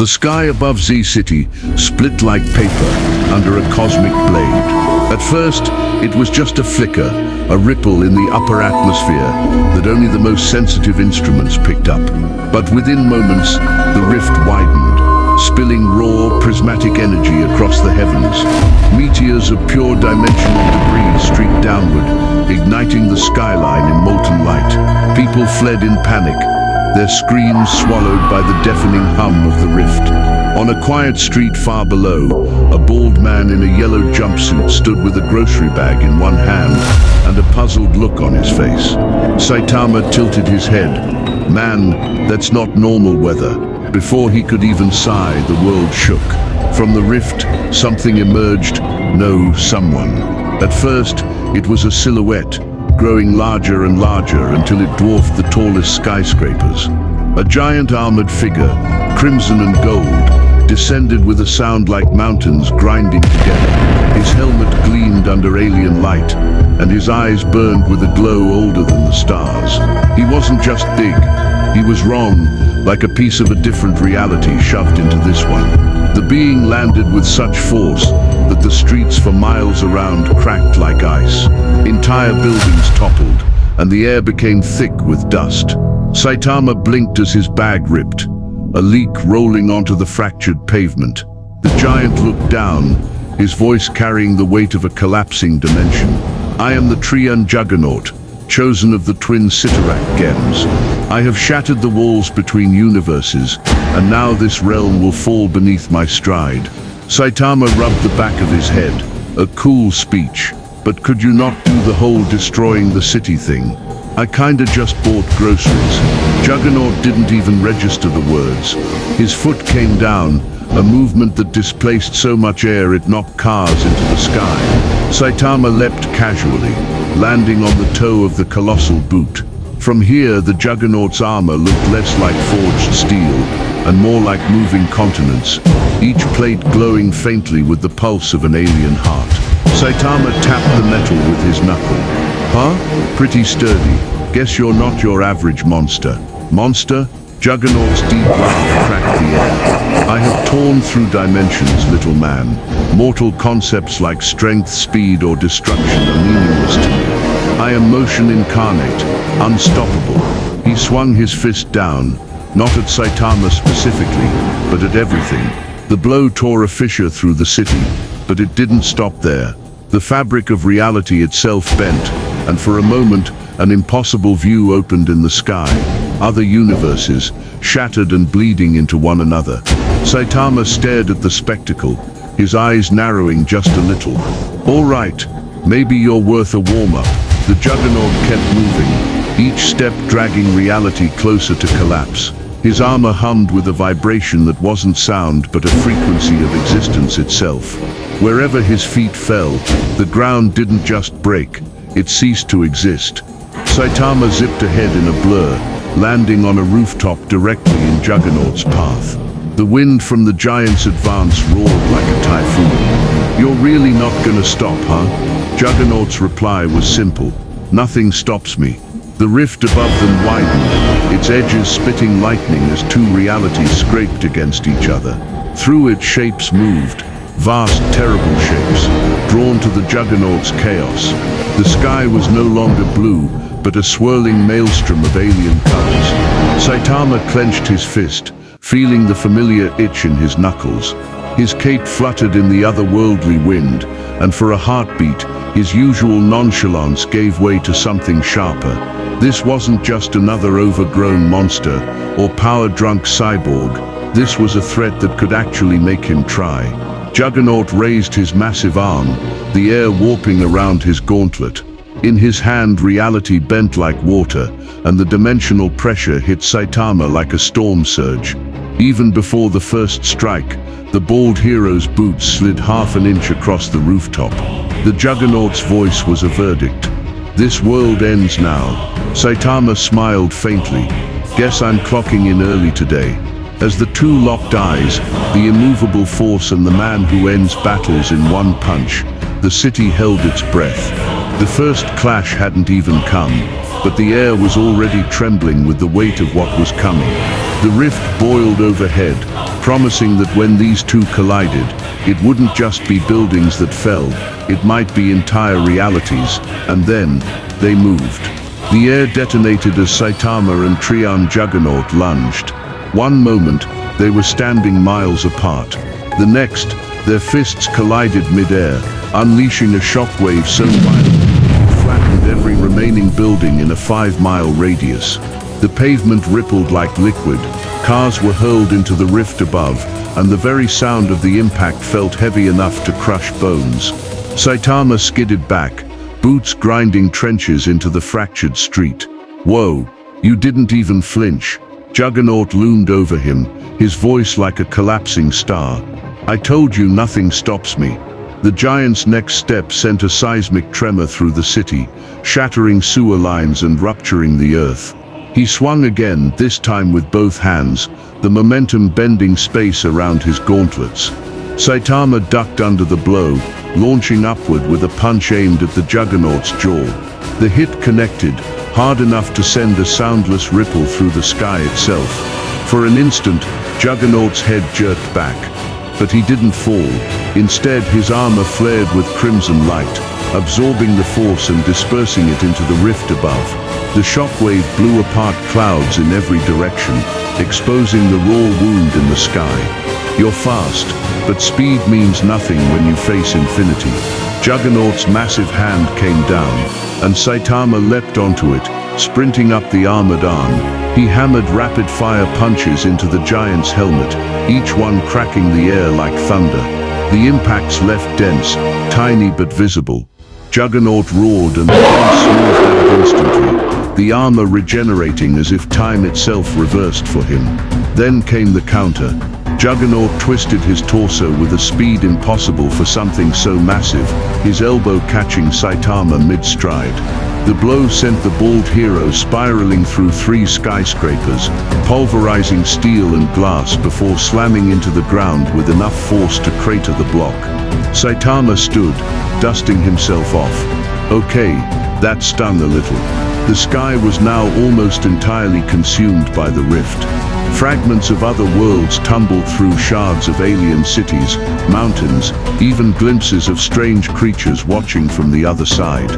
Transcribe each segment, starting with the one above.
The sky above Z City split like paper under a cosmic blade. At first, it was just a flicker, a ripple in the upper atmosphere that only the most sensitive instruments picked up. But within moments, the rift widened, spilling raw, prismatic energy across the heavens. Meteors of pure dimensional debris streaked downward, igniting the skyline in molten light. People fled in panic, their screams swallowed by the deafening hum of the rift. On a quiet street far below, a bald man in a yellow jumpsuit stood with a grocery bag in one hand and a puzzled look on his face. Saitama tilted his head. Man, that's not normal weather. Before he could even sigh, the world shook. From the rift, something emerged. No, someone. At first, it was a silhouette, growing larger and larger until it dwarfed the tallest skyscrapers. A giant armored figure, crimson and gold, descended with a sound like mountains grinding together. His helmet gleamed under alien light, and his eyes burned with a glow older than the stars. He wasn't just big, he was wrong, like a piece of a different reality shoved into this one. The being landed with such force that the streets for miles around cracked like ice. Entire buildings toppled, and the air became thick with dust. Saitama blinked as his bag ripped, a leak rolling onto the fractured pavement. The giant looked down, his voice carrying the weight of a collapsing dimension. I am the Trion Juggernaut, chosen of the twin Cyttorak Gems. I have shattered the walls between universes, and now this realm will fall beneath my stride. Saitama rubbed the back of his head, a cool speech. But could you not do the whole destroying the city thing? I kinda just bought groceries. Juggernaut didn't even register the words. His foot came down, a movement that displaced so much air it knocked cars into the sky. Saitama leapt casually, landing on the toe of the colossal boot. From here, the Juggernaut's armor looked less like forged steel and more like moving continents, each plate glowing faintly with the pulse of an alien heart. Saitama tapped the metal with his knuckle. Huh? Pretty sturdy. Guess you're not your average monster. Monster? Juggernaut's deep laugh cracked the air. I have torn through dimensions, little man. Mortal concepts like strength, speed, or destruction are meaningless to me. I am motion incarnate, unstoppable. He swung his fist down, not at Saitama specifically, but at everything. The blow tore a fissure through the city, but it didn't stop there. The fabric of reality itself bent, and for a moment, an impossible view opened in the sky. Other universes, shattered and bleeding into one another. Saitama stared at the spectacle, his eyes narrowing just a little. All right, maybe you're worth a warm-up. The Juggernaut kept moving, each step dragging reality closer to collapse. His armor hummed with a vibration that wasn't sound but a frequency of existence itself. Wherever his feet fell, the ground didn't just break, it ceased to exist. Saitama zipped ahead in a blur, landing on a rooftop directly in Juggernaut's path. The wind from the giant's advance roared like a typhoon. You're really not gonna stop, huh? Juggernaut's reply was simple. Nothing stops me. The rift above them widened, its edges spitting lightning as two realities scraped against each other. Through it, shapes moved, vast, terrible shapes, drawn to the Juggernaut's chaos. The sky was no longer blue, but a swirling maelstrom of alien colors. Saitama clenched his fist, feeling the familiar itch in his knuckles. His cape fluttered in the otherworldly wind, and for a heartbeat, his usual nonchalance gave way to something sharper. This wasn't just another overgrown monster or power-drunk cyborg. This was a threat that could actually make him try. Juggernaut raised his massive arm, the air warping around his gauntlet. In his hand, reality bent like water, and the dimensional pressure hit Saitama like a storm surge. Even before the first strike, the bald hero's boots slid half an inch across the rooftop. The Juggernaut's voice was a verdict. This world ends now. Saitama smiled faintly. Guess I'm clocking in early today. As the two locked eyes, the immovable force and the man who ends battles in one punch, the city held its breath. The first clash hadn't even come, but the air was already trembling with the weight of what was coming. The rift boiled overhead, promising that when these two collided, it wouldn't just be buildings that fell, it might be entire realities. And then, they moved. The air detonated as Saitama and Trion Juggernaut lunged. One moment, they were standing miles apart. The next, their fists collided mid-air, unleashing a shockwave so violent it flattened every remaining building in a 5-mile radius. The pavement rippled like liquid, cars were hurled into the rift above, and the very sound of the impact felt heavy enough to crush bones. Saitama skidded back, boots grinding trenches into the fractured street. "Whoa, you didn't even flinch." Juggernaut loomed over him, his voice like a collapsing star. "I told you nothing stops me." The giant's next step sent a seismic tremor through the city, shattering sewer lines and rupturing the earth. He swung again, this time with both hands, the momentum bending space around his gauntlets. Saitama ducked under the blow, launching upward with a punch aimed at the Juggernaut's jaw. The hit connected, hard enough to send a soundless ripple through the sky itself. For an instant, Juggernaut's head jerked back. But he didn't fall. Instead, his armor flared with crimson light, absorbing the force and dispersing it into the rift above. The shockwave blew apart clouds in every direction, exposing the raw wound in the sky. "You're fast, but speed means nothing when you face infinity." Juggernaut's massive hand came down, and Saitama leapt onto it, sprinting up the armored arm. He hammered rapid-fire punches into the giant's helmet, each one cracking the air like thunder. The impacts left dense, tiny but visible. Juggernaut roared and the blade smoothed out instantly, the armor regenerating as if time itself reversed for him. Then came the counter. Juggernaut twisted his torso with a speed impossible for something so massive, his elbow catching Saitama mid-stride. The blow sent the bald hero spiraling through 3 skyscrapers, pulverizing steel and glass before slamming into the ground with enough force to crater the block. Saitama stood, dusting himself off. Okay, that stung a little. The sky was now almost entirely consumed by the rift. Fragments of other worlds tumbled through shards of alien cities, mountains, even glimpses of strange creatures watching from the other side.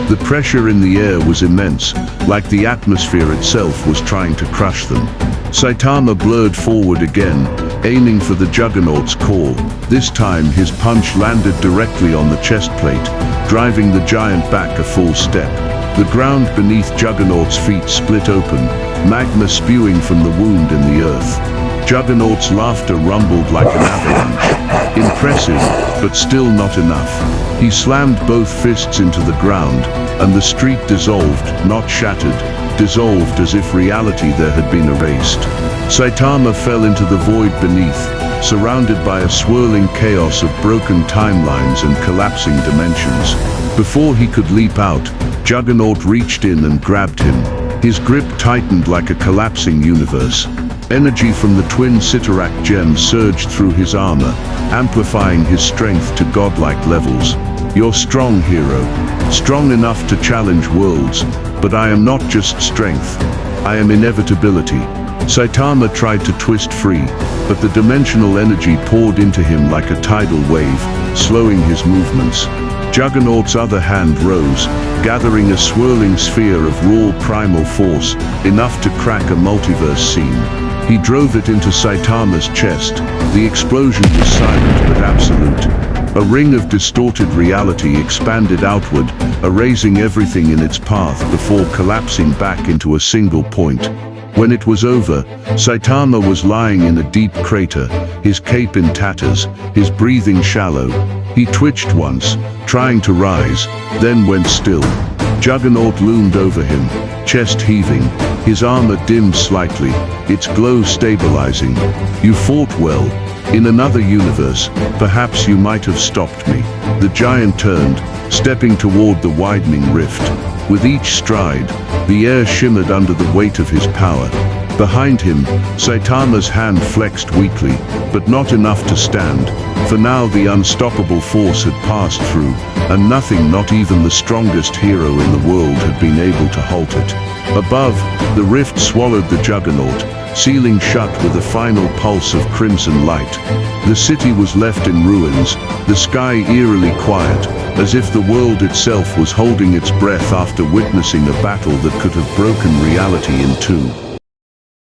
The pressure in the air was immense, like the atmosphere itself was trying to crush them. Saitama blurred forward again, aiming for the Juggernaut's core. This time his punch landed directly on the chest plate, driving the giant back a full step. The ground beneath Juggernaut's feet split open, magma spewing from the wound in the earth. Juggernaut's laughter rumbled like an avalanche. Impressive, but still not enough. He slammed both fists into the ground, and the street dissolved, not shattered, dissolved as if reality there had been erased. Saitama fell into the void beneath, surrounded by a swirling chaos of broken timelines and collapsing dimensions. Before he could leap out, Juggernaut reached in and grabbed him. His grip tightened like a collapsing universe. Energy from the twin Cyttorak Gems surged through his armor, amplifying his strength to godlike levels. "You're strong, hero. Strong enough to challenge worlds, but I am not just strength. I am inevitability." Saitama tried to twist free, but the dimensional energy poured into him like a tidal wave, slowing his movements. Juggernaut's other hand rose, gathering a swirling sphere of raw primal force, enough to crack a multiverse scene. He drove it into Saitama's chest. The explosion was silent but absolute. A ring of distorted reality expanded outward, erasing everything in its path before collapsing back into a single point. When it was over, Saitama was lying in a deep crater, his cape in tatters, his breathing shallow. He twitched once, trying to rise, then went still. Juggernaut loomed over him, chest heaving, his armor dimmed slightly, its glow stabilizing. "You fought well. In another universe, perhaps you might have stopped me." The giant turned, stepping toward the widening rift. With each stride, the air shimmered under the weight of his power. Behind him, Saitama's hand flexed weakly, but not enough to stand. For now the unstoppable force had passed through, and nothing, not even the strongest hero in the world, had been able to halt it. Above, the rift swallowed the Juggernaut, sealing shut with a final pulse of crimson light. The city was left in ruins, the sky eerily quiet, as if the world itself was holding its breath after witnessing a battle that could have broken reality in two.